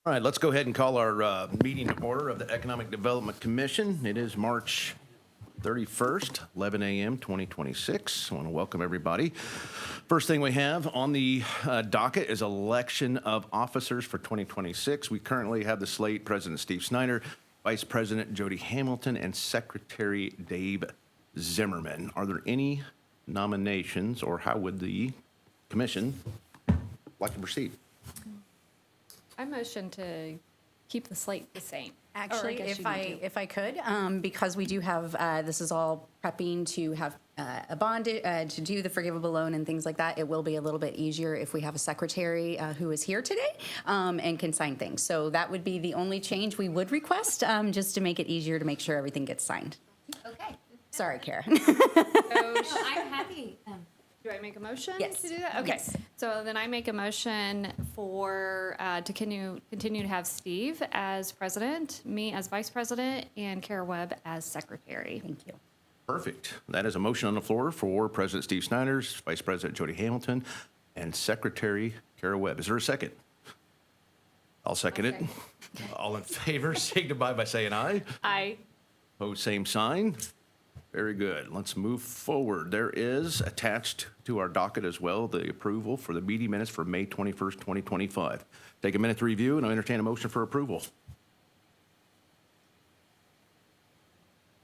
All right, let's go ahead and call our meeting to order of the Economic Development Commission. It is March 31st, 11 a.m., 2026. I want to welcome everybody. First thing we have on the docket is election of officers for 2026. We currently have the slate: President Steve Snyder, Vice President Jody Hamilton, and Secretary Dave Zimmerman. Are there any nominations, or how would the commission like to proceed? I motion to keep the slate the same. Actually, Or I guess if I could, because we do have, this is all prepping to have a bond, to do the forgivable loan and things like that, it will be a little bit easier if we have a secretary who is here today and can sign things. So that would be the only change we would request, just to make it easier to make sure everything gets signed. Okay. Sorry, Kara. So I'm happy. Do I make a motion Yes. to do that? Okay. Yes. So then I make a motion for, to continue to have Steve as president, me as vice president, and Kara Webb as secretary. Thank you. Perfect. That is a motion on the floor for President Steve Snyder's, Vice President Jody Hamilton, and Secretary Kara Webb. Is there a second? I'll second it. All in favor, signify by saying aye. Aye. Opposed, same sign. Very good. Let's move forward. There is attached to our docket as well the approval for the meeting minutes for May 21st, 2025. Take a minute to review, and I'll entertain a motion for approval.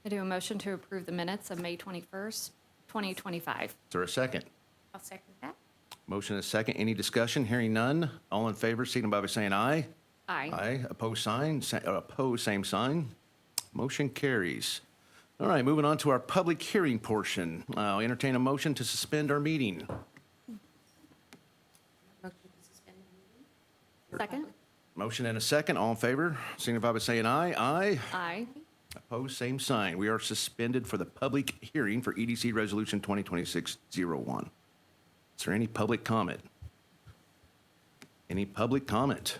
I do a motion to approve the minutes of May 21st, 2025. Is there a second? I'll second that. Motion is second. Any discussion? Hearing none. All in favor, signify by saying aye. Aye. Aye. Opposed, same sign. Motion carries. All right, moving on to our public hearing portion. I'll entertain a motion to suspend our meeting. Second? Motion and a second. All in favor, signify by saying aye. Aye. Aye. Opposed, same sign. We are suspended for the public hearing for EDC Resolution 2026-01. Is there any public comment? Any public comment?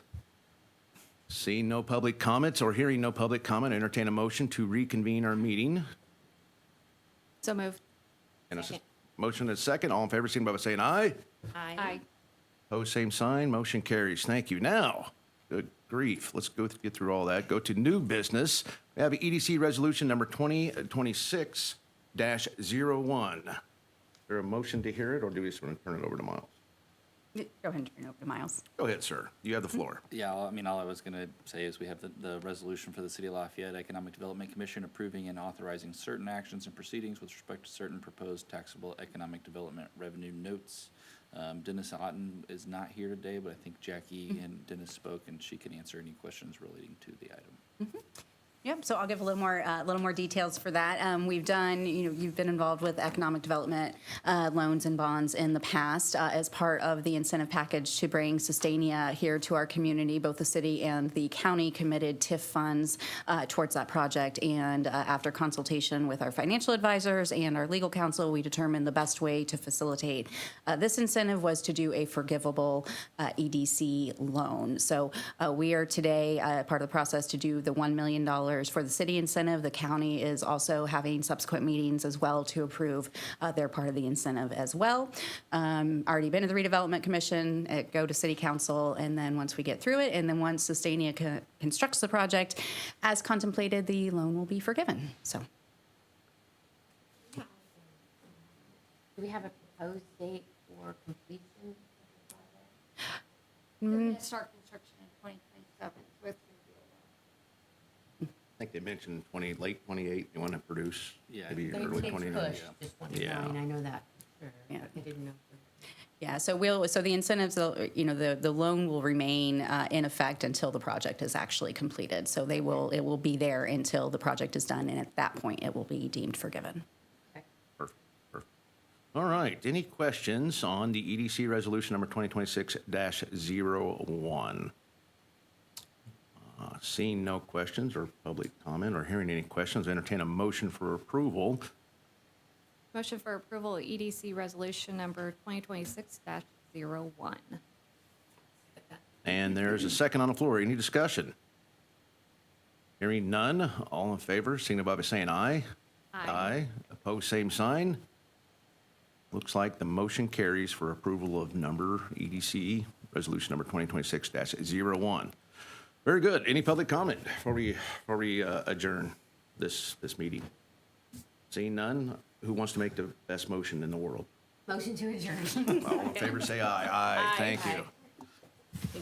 Seeing no public comments or hearing no public comment, entertain a motion to reconvene our meeting. So moved. And a motion and a second. All in favor, signify by saying aye. Aye. Opposed, same sign. Motion carries. Thank you. Now, good grief. Let's get through all that. Go to new business. We have EDC Resolution number 2026-01. Is there a motion to hear it, or do we just want to turn it over to Miles? Go ahead and turn it over to Miles. Go ahead, sir. You have the floor. Yeah, all I was going to say is we have the resolution for the City of Lafayette Economic Development Commission approving and authorizing certain actions and proceedings with respect to certain proposed taxable economic development revenue notes. Dennis Otten is not here today, but I think Jackie and Dennis spoke, and she can answer any questions relating to the item. Yep, so I'll give a little more details for that. We've done, you've been involved with economic development loans and bonds in the past as part of the incentive package to bring Sustainia here to our community. Both the city and the county committed TIF funds towards that project. And after consultation with our financial advisors and our legal counsel, we determined the best way to facilitate this incentive was to do a forgivable EDC loan. So we are today part of the process to do the $1 million for the city incentive. The county is also having subsequent meetings as well to approve their part of the incentive as well. Already been to the redevelopment commission, go to city council, and then once we get through it, and then once Sustainia constructs the project, as contemplated, the loan will be forgiven. So. Do we have a proposed date for completion of the project? We're going to start construction in 2027 with I think they mentioned late 28, you want to produce, Yeah. maybe But early it's 29. pushed to 29, Yeah. I know that. Sure. Yeah. I didn't know. Yeah, so the incentives, the loan will remain in effect until the project is actually completed. So it will be there until the project is done, and at that point, it will be deemed forgiven. Okay. Perfect. All right, any questions on the EDC Resolution number 2026-01? Seeing no questions or public comment or hearing any questions, entertain a motion for approval. Motion for approval of EDC resolution number 2026-01. And there's a second on the floor. Any discussion? Hearing none, all in favor, signify by saying aye. Aye. Opposed, same sign. Looks like the motion carries for approval of EDC Resolution number 2026-01. Very good. Any public comment before we adjourn this meeting? Seeing none, who wants to make the best motion in the world? Motion to adjourn. All in favor, say aye. Aye, thank you.